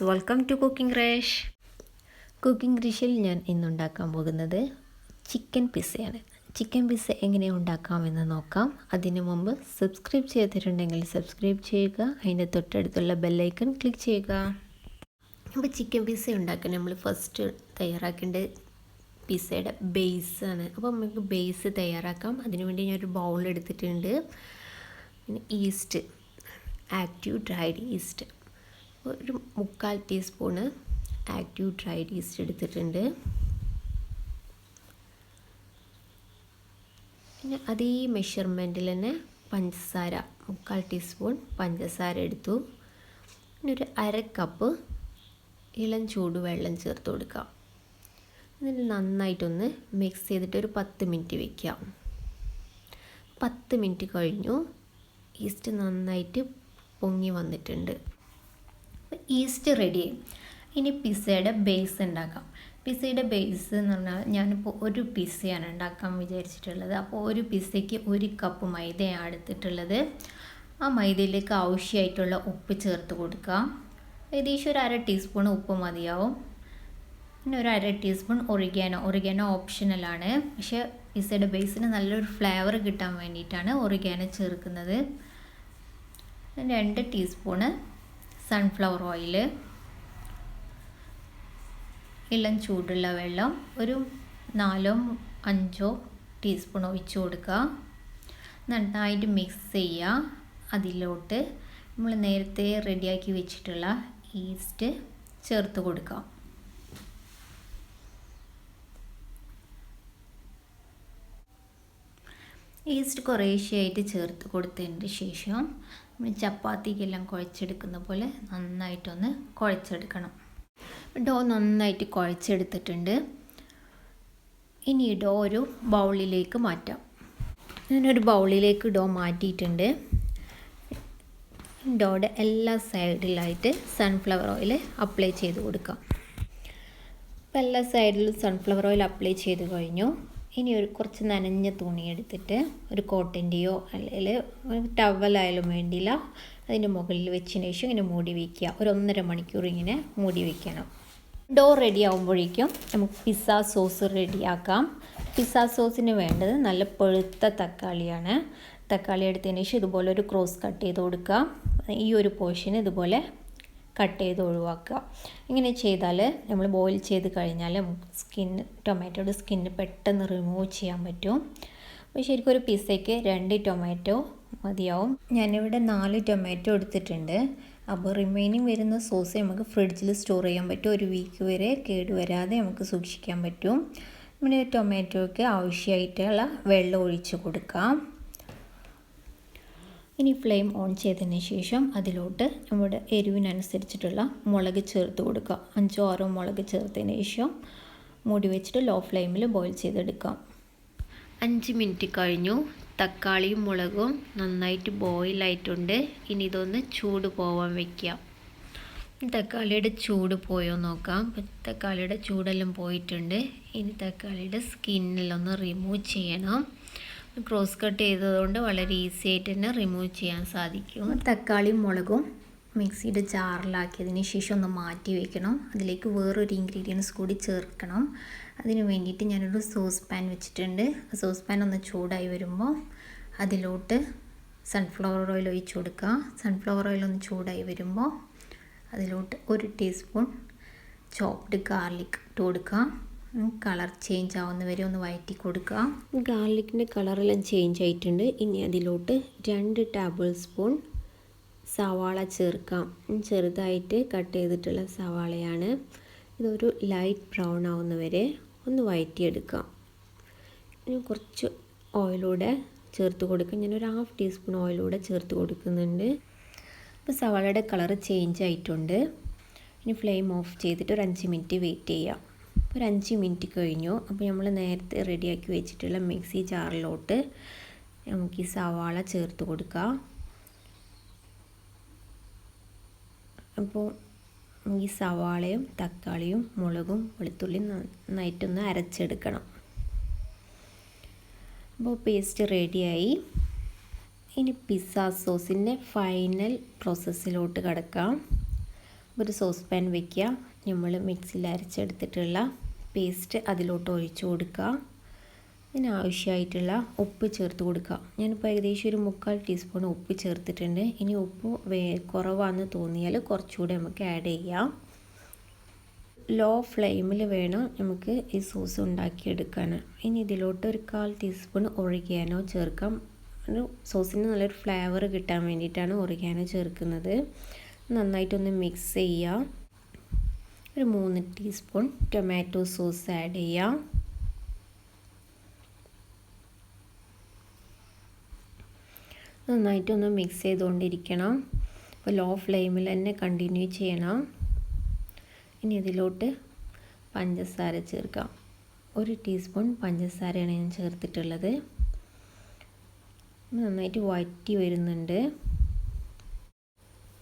Welcome to cooking Resh. Cooking റേഷിൽ ഞാൻ ഇന്നുണ്ടാക്കാൻ പോകുന്നത് ചിക്കൻ പിസ്സയാണ്. ചിക്കൻ പിസ്സ എങ്ങനെ ഉണ്ടാക്കാമെന്ന് നോക്കാം. അതിനു മുമ്പ് സബ്സ്ക്രൈബ് ചെയ്തിട്ടുണ്ടെങ്കിൽ സബ്സ്ക്രൈബ് ചെയ്യുക, അതിൻ്റെ തൊട്ടടുത്തുള്ള ബെല്ലൈക്കൺ ക്ലിക്ക് ചെയ്യുക. അപ്പോൾ ചിക്കൻ പിസ്സ ഉണ്ടാക്കാൻ നമ്മൾ ഫസ്റ്റ് തയ്യാറാക്കേണ്ട പിസ്സയുടെ ബേസാണ്. അപ്പോൾ നമുക്ക് ബേസ് തയ്യാറാക്കാം. അതിനുവേണ്ടി ഞാനൊരു ബൗൾ എടുത്തിട്ടുണ്ട്. പിന്നെ ഈസ്റ്റ്, ആക്റ്റീവ് ഡ്രൈഡ് ഈസ്റ്റ് ഒരു 3/4 ടീസ്പൂണ് ആക്റ്റീവ് ഡ്രൈഡ് ഈസ്റ്റ് എടുത്തിട്ടുണ്ട്. പിന്നെ അതേ മെഷർമെൻറ്റിൽ തന്നെ പഞ്ചസാര 3/4 ടീസ്പൂൺ പഞ്ചസാര എടുത്തു. പിന്നെ ഒരു 1/2 കപ്പ് ഇളം ചൂടുവെള്ളം ചേർത്ത് കൊടുക്കാം. എന്നിട്ട് നന്നായിട്ടൊന്ന് മിക്സ് ചെയ്തിട്ട് ഒരു 10 മിനിറ്റ് വയ്ക്കാം. 10 മിനിറ്റ് കഴിഞ്ഞു. ഈസ്റ്റ് നന്നായിട്ട് പൊങ്ങി വന്നിട്ടുണ്ട്. East ready. ഇനി പിസ്സയുടെ ബേസ് ഉണ്ടാക്കാം. പിസ്സയുടെ ബേസ് എന്ന് പറഞ്ഞാൽ ഞാനിപ്പോൾ ഒരു പിസ്സയാണ് ഉണ്ടാക്കാൻ വിചാരിച്ചിട്ടുള്ളത്. അപ്പോൾ ഒരു പിസ്സയ്ക്ക് 1 കപ്പ് മൈദയാണ് എടുത്തിട്ടുള്ളത്. ആ മൈദയിലേക്ക് ആവശ്യമായിട്ടുള്ള ഉപ്പ് ചേർത്ത് കൊടുക്കാം. ഏകദേശം ഒരു 1/2 ടീസ്പൂൺ ഉപ്പ് മതിയാവും. പിന്നെ ഒരു 1/2 ടീസ്പൂൺ ഒറിഗാനോ ഓപ്ഷണലാണ്. പക്ഷേ പിസ്സയുടെ ബേസിന് നല്ലൊരു ഫ്ലേവർ കിട്ടാൻ വേണ്ടിയിട്ടാണ് ഒറിഗാനോ ചേർക്കുന്നത്. 2 ടീസ്പൂണ് സൺഫ്ലവർ ഓയിൽ, ഇളം ചൂടുള്ള വെള്ളം ഒരു 4-5 ടീസ്പൂൺ ഒഴിച്ച് കൊടുക്കുക. നന്നായിട്ട് മിക്സ് ചെയ്യുക. അതിലോട്ട് നമ്മൾ നേരത്തെ റെഡിയാക്കി വെച്ചിട്ടുള്ള ഈസ്റ്റ് ചേർത്ത് കൊടുക്കുക. ഈസ്റ്റ് കുറേശ്ശെയായിട്ട് ചേർത്ത് കൊടുത്തതിന് ശേഷം നമ്മൾ ചപ്പാത്തിക്കെല്ലാം കുഴച്ചെടുക്കുന്ന പോലെ നന്നായിട്ടൊന്ന് കുഴച്ചെടുക്കണം. ഡോ നന്നായിട്ട് കുഴച്ചെടുത്തിട്ടുണ്ട്. ഇനി ഡോ ഒരു ബൗളിലേക്ക് മാറ്റാം. ഞാനൊരു ബൗളിലേക്ക് ഡോ മാറ്റിയിട്ടുണ്ട്. ഡോയുടെ എല്ലാ സൈഡിലായിട്ട് സൺഫ്ലവർ ഓയിൽ അപ്ലൈ ചെയ്ത് കൊടുക്കാം. അപ്പോൾ എല്ലാ സൈഡിലും സൺഫ്ലവർ ഓയിൽ അപ്ലൈ ചെയ്ത് കഴിഞ്ഞു. ഇനി കുറച്ച് നനഞ്ഞ തുണി എടുത്തിട്ട് ഒരു കോട്ടൻ്റെയോ അല്ലെങ്കിൽ ഒരു ടവലായാലും വേണ്ടിയില്ല, അതിൻ്റെ മുകളിൽ വെച്ചതിന് ശേഷം ഇങ്ങനെ മൂടി വയ്ക്കുക. ഒരു 1.5 മണിക്കൂർ ഇങ്ങനെ മൂടി വയ്ക്കണം. ഡോ റെഡി ആകുമ്പോഴേക്കും നമുക്ക് പിസ്സ സോസ് റെഡിയാക്കാം. പിസ്സ സോസിന് വേണ്ടത് നല്ല പഴുത്ത തക്കാളിയാണ്. തക്കാളി എടുത്തതിന് ശേഷം ഇതുപോലെ ഒരു ക്രോസ് കട്ട് ചെയ്ത് കൊടുക്കുക. ഈ ഒരു പോർഷന് ഇതുപോലെ കട്ട് ചെയ്ത് ഒഴിവാക്കുക. ഇങ്ങനെ ചെയ്താൽ നമ്മൾ ബോയിൽ ചെയ്ത് കഴിഞ്ഞാൽ ടൊമാറ്റോയുടെ സ്കിന്ന് പെട്ടെന്ന് റിമൂവ് ചെയ്യാൻ പറ്റും. അപ്പോൾ ശരിക്കും ഒരു പിസ്സയ്ക്ക് 2 ടൊമാറ്റോ മതിയാവും. ഞാനിവിടെ 4 ടൊമാറ്റോ എടുത്തിട്ടുണ്ട്. അപ്പോൾ റിമൈനിങ് വരുന്ന സോസ് നമുക്ക് ഫ്രിഡ്ജിൽ സ്റ്റോർ ചെയ്യാൻ പറ്റും. 1 വീക്ക് വരെ കേടുവരാതെ നമുക്ക് സൂക്ഷിക്കാൻ പറ്റും. നമ്മുടെ ടൊമാറ്റോയ്ക്ക് ആവശ്യമായിട്ടുള്ള വെള്ളം ഒഴിച്ച് കൊടുക്കാം. ഇനി ഫ്ലെയിം ഓൺ ചെയ്തതിന് ശേഷം അതിലോട്ട് നമ്മുടെ എരിവിനനുസരിച്ചിട്ടുള്ള മുളക് ചേർത്ത് കൊടുക്കുക. 5-6 മുളക് ചേർത്തതിന് ശേഷം മൂടി വെച്ചിട്ട് ലോ ഫ്ലെയിമിൽ ബോയിൽ ചെയ്തെടുക്കാം. 5 മിനിറ്റ് കഴിഞ്ഞു. തക്കാളിയും മുളകും നന്നായിട്ട് ബോയിലായിട്ടുണ്ട്. ഇനി ഇതൊന്ന് ചൂട് പോവാൻ വയ്ക്കാം. തക്കാളിയുടെ ചൂട് പോയോ നോക്കാം. തക്കാളിയുടെ ചൂടെല്ലാം പോയിട്ടുണ്ട്. ഇനി തക്കാളിയുടെ സ്കിന്നിലൊന്ന് റിമൂവ് ചെയ്യണം. ക്രോസ് കട്ട് ചെയ്തതുകൊണ്ട് വളരെ ഈസി ആയിട്ട് തന്നെ റിമൂവ് ചെയ്യാൻ സാധിക്കും. തക്കാളിയും മുളകും മിക്സിയുടെ ജാറിലാക്കിയതിന് ശേഷം ഒന്ന് മാറ്റി വയ്ക്കണം. അതിലേക്ക് വേറൊരു ഇൻഗ്രീഡിയൻസ് കൂടി ചേർക്കണം. അതിന് വേണ്ടിയിട്ട് ഞാനൊരു സോസ് പാൻ വെച്ചിട്ടുണ്ട്. സോസ് പാൻ ഒന്ന് ചൂടായി വരുമ്പോൾ അതിലോട്ട് സൺഫ്ലവർ ഓയിൽ ഒഴിച്ച് കൊടുക്കുക. സൺഫ്ലവർ ഓയിൽ ഒന്ന് ചൂടായി വരുമ്പോൾ അതിലോട്ട് 1 ടീസ്പൂൺ ചോപ്ഡ് ഗാർലിക് ഇട്ട് കൊടുക്കുക. കളർ ചേഞ്ച് ആവുന്ന വരെ ഒന്ന് വഴറ്റി കൊടുക്കുക. ഗാർലിക്കിൻ്റെ കളറെല്ലാം ചേഞ്ച് ആയിട്ടുണ്ട്. ഇനി അതിലോട്ട് 2 ടേബിൾ സ്പൂൺ സവാള ചേർക്കാം. ചെറുതായിട്ട് കട്ട് ചെയ്തിട്ടുള്ള സവാളയാണ്. ഇതൊരു ലൈറ്റ് ബ്രൗൺ ആവുന്ന വരെ ഒന്ന് വഴറ്റിയെടുക്കാം. ഇനി കുറച്ച് ഓയിലൂടെ ചേർത്ത് കൊടുക്കാം. ഞാനൊരു 1/2 ടീസ്പൂൺ ഓയിലൂടെ ചേർത്ത് കൊടുക്കുന്നുണ്ട്. അപ്പോൾ സവാളയുടെ കളർ ചേഞ്ച് ആയിട്ടുണ്ട്. ഇനി ഫ്ലെയിം ഓഫ് ചെയ്തിട്ട് ഒരു 5 മിനിറ്റ് വെയിറ്റ് ചെയ്യാം. ഒരു 5 മിനിറ്റ് കഴിഞ്ഞു. അപ്പോൾ നമ്മൾ നേരത്തെ റെഡിയാക്കി വെച്ചിട്ടുള്ള മിക്സി ജാറിലോട്ട് നമുക്ക് ഈ സവാള ചേർത്ത് കൊടുക്കാം. അപ്പോൾ ഈ സവാളയും തക്കാളിയും മുളകും വെളുത്തുള്ളിയും നന്നായിട്ടൊന്ന് അരച്ചെടുക്കണം. അപ്പോൾ പേസ്റ്റ് റെഡിയായി. ഇനി പിസ്സ സോസിൻ്റെ ഫൈനൽ പ്രോസസ്സിലോട്ട് കിടക്കാം. ഒരു സോസ് പാൻ വയ്ക്കുക. നമ്മൾ മിക്സിയിൽ അരച്ചെടുത്തിട്ടുള്ള പേസ്റ്റ് അതിലോട്ട് ഒഴിച്ചു കൊടുക്കുക. ഇതിന് ആവശ്യമായിട്ടുള്ള ഉപ്പ് ചേർത്ത് കൊടുക്കുക. ഞാനിപ്പോൾ ഏകദേശം ഒരു 3/4 ടീസ്പൂൺ ഉപ്പ് ചേർത്തിട്ടുണ്ട്. ഇനി ഉപ്പ് കുറവാണെന്ന് തോന്നിയാൽ കുറച്ചുകൂടെ നമുക്ക് ആഡ് ചെയ്യാം. ലോ ഫ്ലെയിമിൽ വേണം നമുക്ക് ഈ സോസ് ഉണ്ടാക്കിയെടുക്കാൻ. ഇനി ഇതിലോട്ട് ഒരു 1/4 ടീസ്പൂൺ ഒറിഗാനോ ചേർക്കാം. ഒരു സോസിന് നല്ലൊരു ഫ്ലേവർ കിട്ടാൻ വേണ്ടിയിട്ടാണ് ഒറിഗാനോ ചേർക്കുന്നത്. നന്നായിട്ടൊന്ന് മിക്സ് ചെയ്യുക. ഒരു 3 ടീസ്പൂൺ ടൊമാറ്റോ സോസ് ആഡ് ചെയ്യാം. നന്നായിട്ടൊന്ന് മിക്സ് ചെയ്തുകൊണ്ടിരിക്കണം. അപ്പോൾ ലോ ഫ്ലെയിമിൽ തന്നെ കണ്ടിന്യൂ ചെയ്യണം. ഇനി ഇതിലോട്ട് പഞ്ചസാര ചേർക്കാം. 1 ടീസ്പൂൺ പഞ്ചസാരയാണ് ഞാൻ ചേർത്തിട്ടുള്ളത്. നന്നായിട്ട് വഴറ്റി വരുന്നുണ്ട്.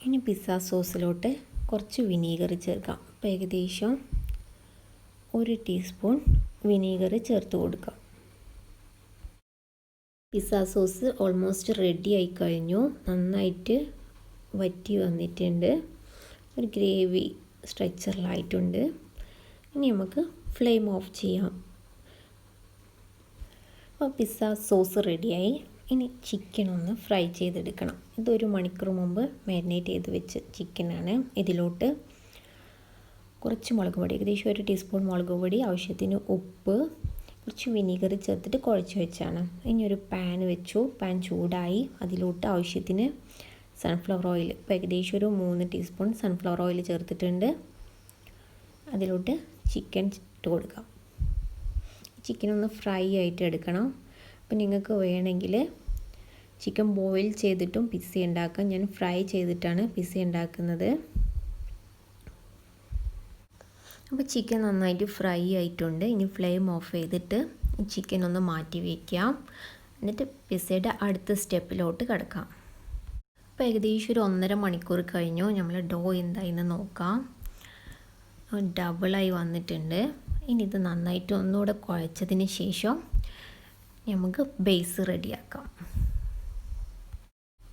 ഇനി പിസ്സ സോസിലോട്ട് കുറച്ച് വിനീഗർ ചേർക്കാം. അപ്പോൾ ഏകദേശം 1 ടീസ്പൂൺ വിനീഗർ ചേർത്ത് കൊടുക്കാം. പിസ്സ സോസ് ഓൾമോസ്റ്റ് റെഡി ആയി കഴിഞ്ഞു. നന്നായിട്ട് വറ്റി വന്നിട്ടുണ്ട്. ഒരു ഗ്രേവി സ്ട്രക്ചറിലായിട്ടുണ്ട്. ഇനി നമുക്ക് ഫ്ലെയിം ഓഫ് ചെയ്യാം. അപ്പോൾ പിസ്സ സോസ് റെഡിയായി. ഇനി ചിക്കൻ ഒന്ന് ഫ്രൈ ചെയ്തെടുക്കണം. ഇതൊരു മണിക്കൂർ മുമ്പ് മാരിനേറ്റ് ചെയ്ത് വെച്ച് ചിക്കനാണ്. ഇതിലോട്ട് കുറച്ച് മുളക് പൊടി, ഏകദേശം 1 ടീസ്പൂൺ മുളക് പൊടി, ആവശ്യത്തിന് ഉപ്പ്, കുറച്ച് വിനീഗർ ചേർത്തിട്ട് കുഴച്ച് വെച്ചാണ്. ഇനി ഒരു പാൻ വെച്ചു. പാൻ ചൂടായി. അതിലോട്ട് ആവശ്യത്തിന് സൺഫ്ലവർ ഓയിൽ, ഇപ്പോൾ ഏകദേശം ഒരു 3 ടീസ്പൂൺ സൺഫ്ലവർ ഓയിൽ ചേർത്തിട്ടുണ്ട്. അതിലോട്ട് ചിക്കൻ ഇട്ട് കൊടുക്കാം. ചിക്കൻ ഒന്ന് ഫ്രൈ ആയിട്ട് എടുക്കണം. അപ്പോൾ നിങ്ങൾക്ക് വേണമെങ്കിൽ ചിക്കൻ ബോയിൽ ചെയ്തിട്ടും പിസ്സ ഉണ്ടാക്കാം. ഞാൻ ഫ്രൈ ചെയ്തിട്ടാണ് പിസ്സ ഉണ്ടാക്കുന്നത്. അപ്പോൾ ചിക്കൻ നന്നായിട്ട് ഫ്രൈ ആയിട്ടുണ്ട്. ഇനി ഫ്ലെയിം ഓഫ് ചെയ്തിട്ട് ചിക്കൻ ഒന്ന് മാറ്റി വയ്ക്കാം. എന്നിട്ട് പിസ്സയുടെ അടുത്ത സ്റ്റെപ്പിലോട്ട് കിടക്കാം. അപ്പോൾ ഏകദേശം ഒരു 1.5 മണിക്കൂർ കഴിഞ്ഞു. നമ്മൾ ഡോ എന്തായിന്ന് നോക്കാം. ഡബിളായി വന്നിട്ടുണ്ട്. ഇനി ഇത് നന്നായിട്ട് ഒന്നുകൂടെ കുഴച്ചതിന് ശേഷം നമുക്ക് ബേസ് റെഡിയാക്കാം.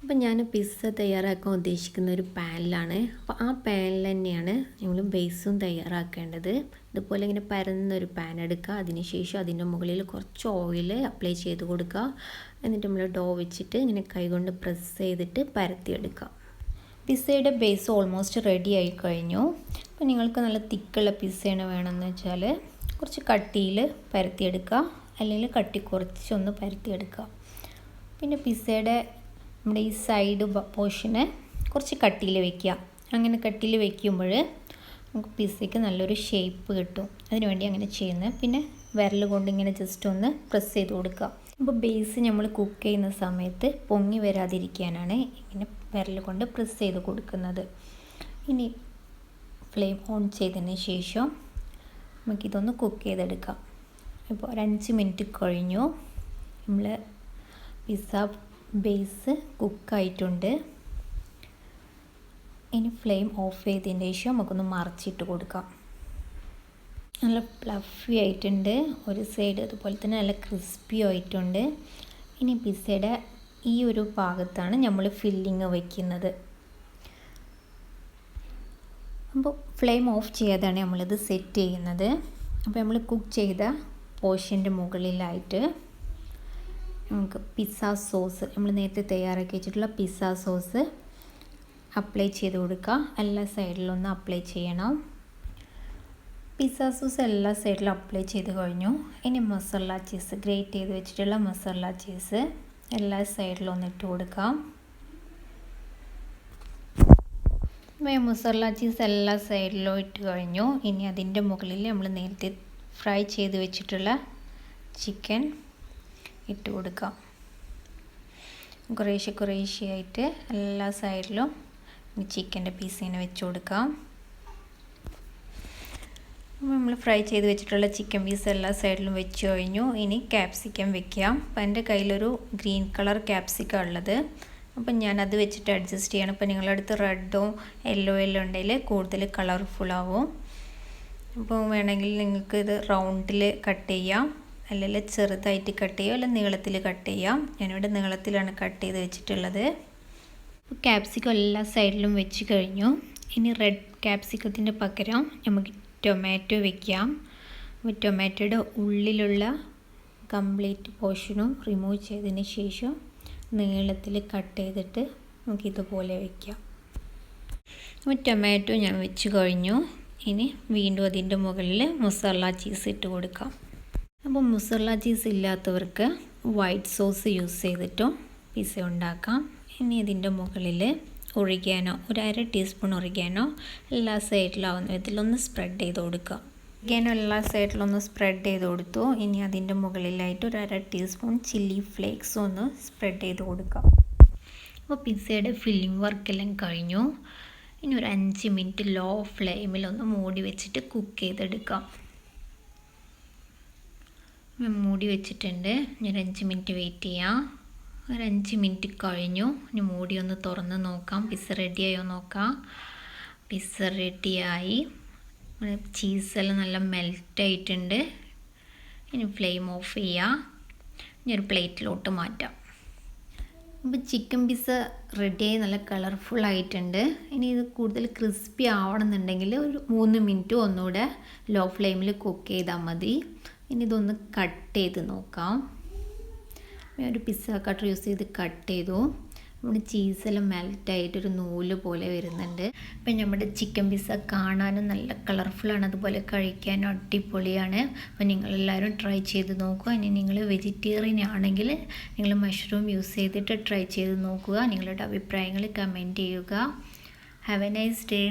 അപ്പം ഞാൻ പിസ്സ തയ്യാറാക്കാൻ ഉദ്ദേശിക്കുന്ന ഒരു പാനിലാണ്. അപ്പോൾ ആ പാനിൽ തന്നെയാണ് നമ്മൾ ബേസും തയ്യാറാക്കേണ്ടത്. ഇതുപോലെ ഇങ്ങനെ പരന്നൊരു പാൻ എടുക്കുക. അതിനുശേഷം അതിൻ്റെ മുകളിൽ കുറച്ച് ഓയിൽ അപ്ലൈ ചെയ്ത് കൊടുക്കുക. എന്നിട്ട് നമ്മൾ ഡോ വെച്ചിട്ട് ഇങ്ങനെ കൈകൊണ്ട് പ്രസ് ചെയ്തിട്ട് പരത്തിയെടുക്കുക. പിസ്സയുടെ ബേസ് ഓൾമോസ്റ്റ് റെഡി ആയി കഴിഞ്ഞു. അപ്പോൾ നിങ്ങൾക്ക് നല്ല തിക്കുള്ള പിസ്സയാണ് വേണമെന്ന് വെച്ചാൽ കുറച്ച് കട്ടിയിൽ പരത്തിയെടുക്കുക, അല്ലെങ്കിൽ കട്ടി കുറച്ചൊന്ന് പരത്തിയെടുക്കുക. പിന്നെ പിസ്സയുടെ നമ്മുടെ ഈ സൈഡ് പോർഷന് കുറച്ച് കട്ടിയിൽ വയ്ക്കുക. അങ്ങനെ കട്ടിയിൽ വയ്ക്കുമ്പോൾ നമുക്ക് പിസ്സയ്ക്ക് നല്ലൊരു ഷേപ്പ് കിട്ടും. അതിനുവേണ്ടി അങ്ങനെ ചെയ്യുന്നത്. പിന്നെ വിരൽ കൊണ്ട് ഇങ്ങനെ ജസ്റ്റ് ഒന്ന് പ്രസ് ചെയ്ത് കൊടുക്കുക. അപ്പോൾ ബേസ് നമ്മൾ കുക്ക് ചെയ്യുന്ന സമയത്ത് പൊങ്ങി വരാതിരിക്കാനാണ് ഇങ്ങനെ വിരൽ കൊണ്ട് പ്രസ് ചെയ്ത് കൊടുക്കുന്നത്. ഇനി ഫ്ലെയിം ഓൺ ചെയ്തതിന് ശേഷം നമുക്കിതൊന്ന് കുക്ക് ചെയ്തെടുക്കാം. ഇപ്പോൾ ഒരു 5 മിനിറ്റ് കഴിഞ്ഞു. നമ്മൾ പിസ്സ ബേസ് കുക്കായിട്ടുണ്ട്. ഇനി ഫ്ലെയിം ഓഫ് ചെയ്തതിന് ശേഷം നമുക്കൊന്ന് മറിച്ചിട്ട് കൊടുക്കാം. നല്ല ഫ്ലഫി ആയിട്ടുണ്ട്. ഒരു സൈഡ് അതുപോലെ തന്നെ നല്ല ക്രിസ്പി ആയിട്ടുണ്ട്. ഇനി പിസ്സയുടെ ഈ ഒരു ഭാഗത്താണ് നമ്മൾ ഫില്ലിങ് വയ്ക്കുന്നത്. അപ്പോൾ ഫ്ലെയിം ഓഫ് ചെയ്യാതാണ് നമ്മളിത് സെറ്റ് ചെയ്യുന്നത്. അപ്പോൾ നമ്മൾ കുക്ക് ചെയ്ത പോർഷൻ്റെ മുകളിലായിട്ട് നമുക്ക് പിസ്സ സോസ്, നമ്മൾ നേരത്തെ തയ്യാറാക്കി വെച്ചിട്ടുള്ള പിസ്സ സോസ് അപ്ലൈ ചെയ്ത് കൊടുക്കുക. എല്ലാ സൈഡിലും ഒന്ന് അപ്ലൈ ചെയ്യണം. പിസ്സ സോസ് എല്ലാ സൈഡിലും അപ്ലൈ ചെയ്ത് കഴിഞ്ഞു. ഇനി മൊസറല്ല ചീസ്, ഗ്രേറ്റ് ചെയ്ത് വെച്ചിട്ടുള്ള മൊസറല്ല ചീസ് എല്ലാ സൈഡിലും ഒന്ന് ഇട്ട് കൊടുക്കാം. മൊസറല്ല ചീസ് എല്ലാ സൈഡിലും ഇട്ട് കഴിഞ്ഞു. ഇനി അതിൻ്റെ മുകളിൽ നമ്മൾ നേരത്തെ ഫ്രൈ ചെയ്ത് വെച്ചിട്ടുള്ള ചിക്കൻ ഇട്ട് കൊടുക്കാം. കുറേശ്ശെയായിട്ട് എല്ലാ സൈഡിലും ചിക്കൻ്റെ പീസിനെ വെച്ച് കൊടുക്കാം. നമ്മൾ ഫ്രൈ ചെയ്ത് വെച്ചിട്ടുള്ള ചിക്കൻ പീസ് എല്ലാ സൈഡിലും വെച്ച് കഴിഞ്ഞു. ഇനി ക്യാപ്സിക്കം വെക്കാം. അപ്പം എൻ്റെ കയ്യിലൊരു ഗ്രീൻ കളർ ക്യാപ്സിക്കം ഉള്ളത്. അപ്പം ഞാനത് വെച്ചിട്ട് അഡ്ജസ്റ്റ് ചെയ്യണം. അപ്പോൾ നിങ്ങളുടെ അടുത്ത് റെഡോ യെല്ലോ ഉണ്ടെങ്കിൽ കൂടുതൽ കളർഫുള്ളാവും. അപ്പോൾ വേണമെങ്കിൽ നിങ്ങൾക്ക് ഇത് റൗണ്ടിൽ കട്ട് ചെയ്യാം, അല്ലെങ്കിൽ ചെറുതായിട്ട് കട്ട് ചെയ്യാം, അല്ലെങ്കിൽ നീളത്തിൽ കട്ട് ചെയ്യാം. ഞാനിവിടെ നീളത്തിലാണ് കട്ട് ചെയ്ത് വെച്ചിട്ടുള്ളത്. ക്യാപ്സിക്കം എല്ലാ സൈഡിലും വെച്ച് കഴിഞ്ഞു. ഇനി റെഡ് ക്യാപ്സിക്കത്തിൻ്റെ പകരം നമുക്ക് ടൊമാറ്റോ വയ്ക്കാം. അപ്പോൾ ടൊമാറ്റോയുടെ ഉള്ളിലുള്ള കംപ്ലീറ്റ് പോർഷനും റിമൂവ് ചെയ്തതിന് ശേഷം നീളത്തിൽ കട്ട് ചെയ്തിട്ട് നമുക്കിതുപോലെ വയ്ക്കാം. അപ്പോൾ ടൊമാറ്റോ ഞാൻ വെച്ച് കഴിഞ്ഞു. ഇനി വീണ്ടും അതിൻ്റെ മുകളിൽ മൊസറല്ല ചീസ് ഇട്ട് കൊടുക്കാം. അപ്പോൾ മൊസറല്ല ചീസ് ഇല്ലാത്തവർക്ക് വൈറ്റ് സോസ് യൂസ് ചെയ്തിട്ടും പിസ്സ ഉണ്ടാക്കാം. ഇനി ഇതിൻ്റെ മുകളിൽ ഒറിഗാനോ, ഒരു 1/2 ടീസ്പൂൺ ഒറിഗാനോ എല്ലാ സൈഡിലാവുന്ന വിധത്തിലൊന്ന് സ്പ്രെഡ് ചെയ്ത് കൊടുക്കുക. ഒറിഗാനോ എല്ലാ സൈഡിലൊന്ന് സ്പ്രെഡ് ചെയ്ത് കൊടുത്തു. ഇനി അതിൻ്റെ മുകളിലായിട്ട് ഒരു 1/2 ടീസ്പൂൺ ചില്ലി ഫ്ലേക്സും ഒന്ന് സ്പ്രെഡ് ചെയ്ത് കൊടുക്കാം. അപ്പോൾ പിസ്സയുടെ ഫില്ലിംഗ് വർക്കെല്ലാം കഴിഞ്ഞു. ഇനി ഒരു 5 മിനിറ്റ് ലോ ഫ്ലെയിമിലൊന്ന് മൂടി വെച്ചിട്ട് കുക്ക് ചെയ്തെടുക്കാം. മൂടി വെച്ചിട്ടുണ്ട്. ഒരു 5 മിനിറ്റ് വെയിറ്റ് ചെയ്യാം. ഒരു 5 മിനിറ്റ് കഴിഞ്ഞു. ഇനി മൂടി ഒന്ന് തുറന്ന് നോക്കാം, പിസ്സ റെഡിയായോ നോക്കാം. പിസ്സ റെഡിയായി. ചീസെല്ലാം നല്ല മെൽറ്റായിട്ടുണ്ട്. ഇനി ഫ്ലെയിം ഓഫ് ചെയ്യാം. ഇനി ഒരു പ്ലേറ്റിലോട്ട് മാറ്റാം. അപ്പോൾ ചിക്കൻ പിസ്സ റെഡിയായി നല്ല കളർഫുൾ ആയിട്ടുണ്ട്. ഇനി ഇത് കൂടുതൽ ക്രിസ്പി ആവണമെന്നുണ്ടെങ്കിൽ ഒരു 3 മിനിറ്റ് ഒന്നുകൂടെ ലോ ഫ്ലെയിമിൽ കുക്ക് ചെയ്താൽ മതി. ഇനി ഇതൊന്ന് കട്ട് ചെയ്ത് നോക്കാം. ഒരു പിസ്സ കട്ടർ യൂസ് ചെയ്ത് കട്ട് ചെയ്തു. നമ്മുടെ ചീസെല്ലാം മെൽറ്റായിട്ടൊരു നൂല് പോലെ വരുന്നുണ്ട്. അപ്പം നമ്മുടെ ചിക്കൻ പിസ്സ കാണാനും നല്ല കളർഫുള്ളാണ്, അതുപോലെ കഴിക്കാനും അടിപൊളിയാണ്. അപ്പോൾ നിങ്ങളെല്ലാവരും ട്രൈ ചെയ്ത് നോക്കുക. ഇനി നിങ്ങൾ വെജിറ്റേറിയൻ ആണെങ്കിൽ നിങ്ങൾ മഷ്റൂം യൂസ് ചെയ്തിട്ട് ട്രൈ ചെയ്ത് നോക്കുക. നിങ്ങളുടെ അഭിപ്രായങ്ങൾ കമൻറ്റ് ചെയ്യുക. Have A nice day.